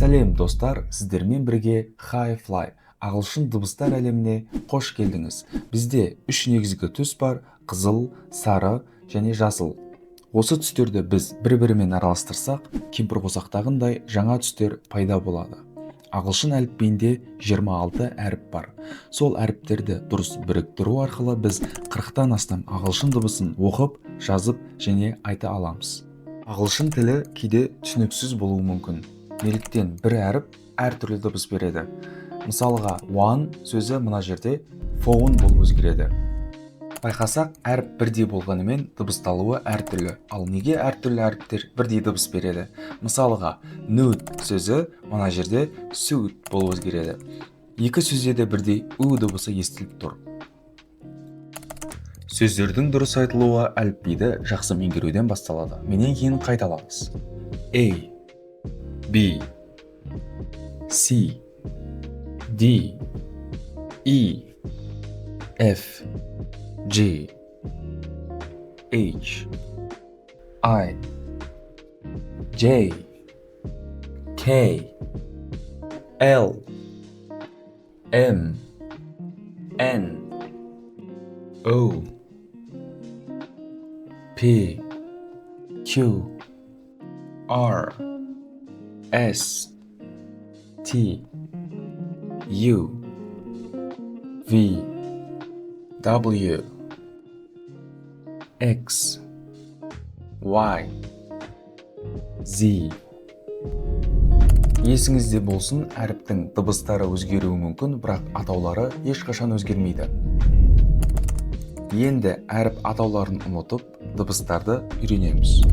Сәлем достар, сіздермен бірге Hi Fly ағылшын дыбыстар әлеміне қош келдіңіз. Бізде үш негізгі түс бар: қызыл, сары және жасыл. Осы түстерді біз бір-бірімен араластырсақ, кемпірқосақтағындай жаңа түстер пайда болады. Ағылшын әліпбиінде 26 әріп бар. Сол әріптерді дұрыс біріктіру арқылы біз 40-тан астам ағылшын дыбысын оқып, жазып және айта аламыз. Ағылшын тілі кейде түсініксіз болуы мүмкін. Неліктен бір әріп әртүрлі дыбыс береді. Мысалға, one сөзі мына жерде phone болып өзгереді. Байқасақ, әріп бірдей болғанымен дыбысталуы әртүрлі. Ал неге әртүрлі әріптер бірдей дыбыс береді? Мысалға, nude сөзі мына жерде suit болып өзгереді. Екі сөзде де бірдей у дыбысы естіліп тұр. Сөздердің дұрыс айтылуы әліпбиді жақсы меңгеруден басталады. Менен кейін қайталамыз. A, B, C, D, E, F, G, H, I, J, K, L, M, N, O, P, Q, R, S, T, U, V, W, X, Y, Z. Есіңізде болсын, әріптің дыбыстары өзгеруі мүмкін, бірақ атаулары ешқашан өзгермейді. Енді әріп атауларын ұмытып, дыбыстарды үйренеміз.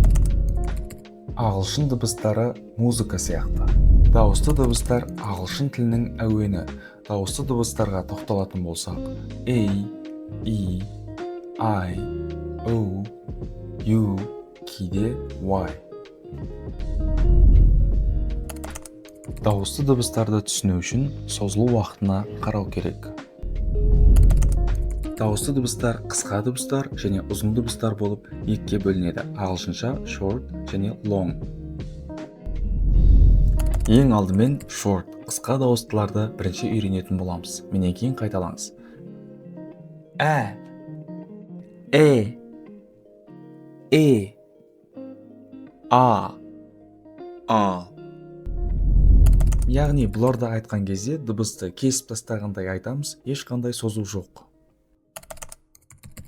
Ағылшын дыбыстары музыка сияқты. Дауысты дыбыстар ағылшын тілінің әуені. Дауысты дыбыстарға тоқталатын болсақ: A, E, I, O, U, кейде Y. Дауысты дыбыстарды түсіну үшін созылу уақытына қарау керек. Дауысты дыбыстар қысқа дыбыстар және ұзын дыбыстар болып екіге бөлінеді. Ағылшынша short және long. Ең алдымен short, қысқа дауыстыларды бірінші үйренетін боламыз. Менен кейін қайталаңыз. Ә, А. Яғни бұларды айтқан кезде дыбысты кесіп тастағандай айтамыз, ешқандай созу жоқ.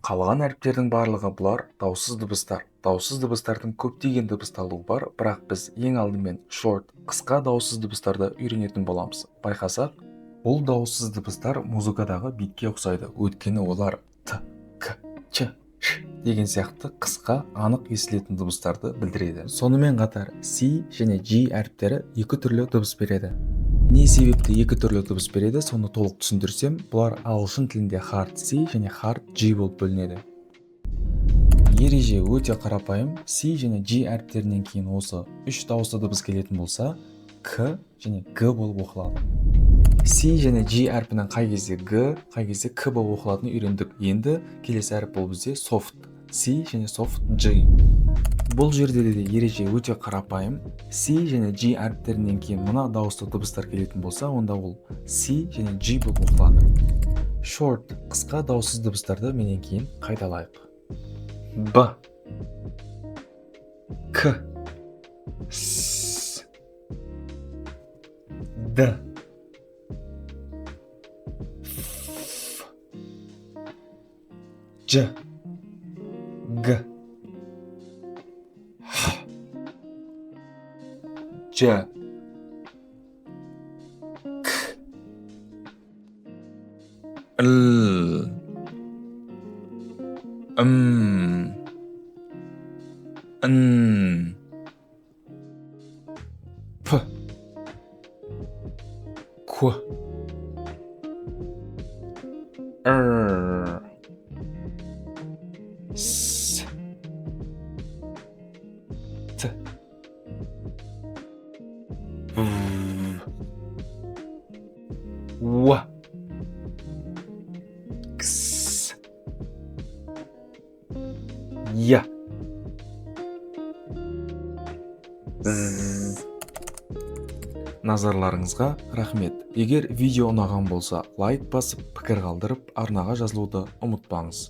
Қалған әріптердің барлығы бұлар дауыссыз дыбыстар. Дауыссыз дыбыстардың көптеген дыбысталуы бар, бірақ біз ең алдымен short, қысқа дауыссыз дыбыстарды үйренетін боламыз. Байқасақ, бұл дауыссыз дыбыстар музыкадағы битке ұқсайды, өйткені олар т, к, ч, ш деген сияқты қысқа, анық естілетін дыбыстарды білдіреді. Сонымен қатар C және G әріптері екі түрлі дыбыс береді. Не себепті екі түрлі дыбыс береді, соны толық түсіндірсем, бұлар ағылшын тілінде hard C және hard G болып бөлінеді. Ереже өте қарапайым. C және G әріптерінен кейін осы үш дауысты дыбыс келетін болса, К және Г болып оқылады. C және G әрпінің қай кезде Г, қай кезде К болып оқылатынын үйрендік. Енді келесі әріп бұл бізде soft C және soft G. Бұл жерде де ереже өте қарапайым. C және G әріптерінен кейін мына дауысты дыбыстар келетін болса, онда ол C және G болып оқылады. Short, қысқа дауыссыз дыбыстарды менен кейін қайталайық. Б, К, С, Д, Ф, Ж, Г, Х, Ж, К, Л, Н, П, Q, Р, С, Т, В, Кс, Я, Назарларыңызға рахмет. Егер видео ұнаған болса, лайк басып, пікір қалдырып, арнаға жазылуды ұмытпаңыз.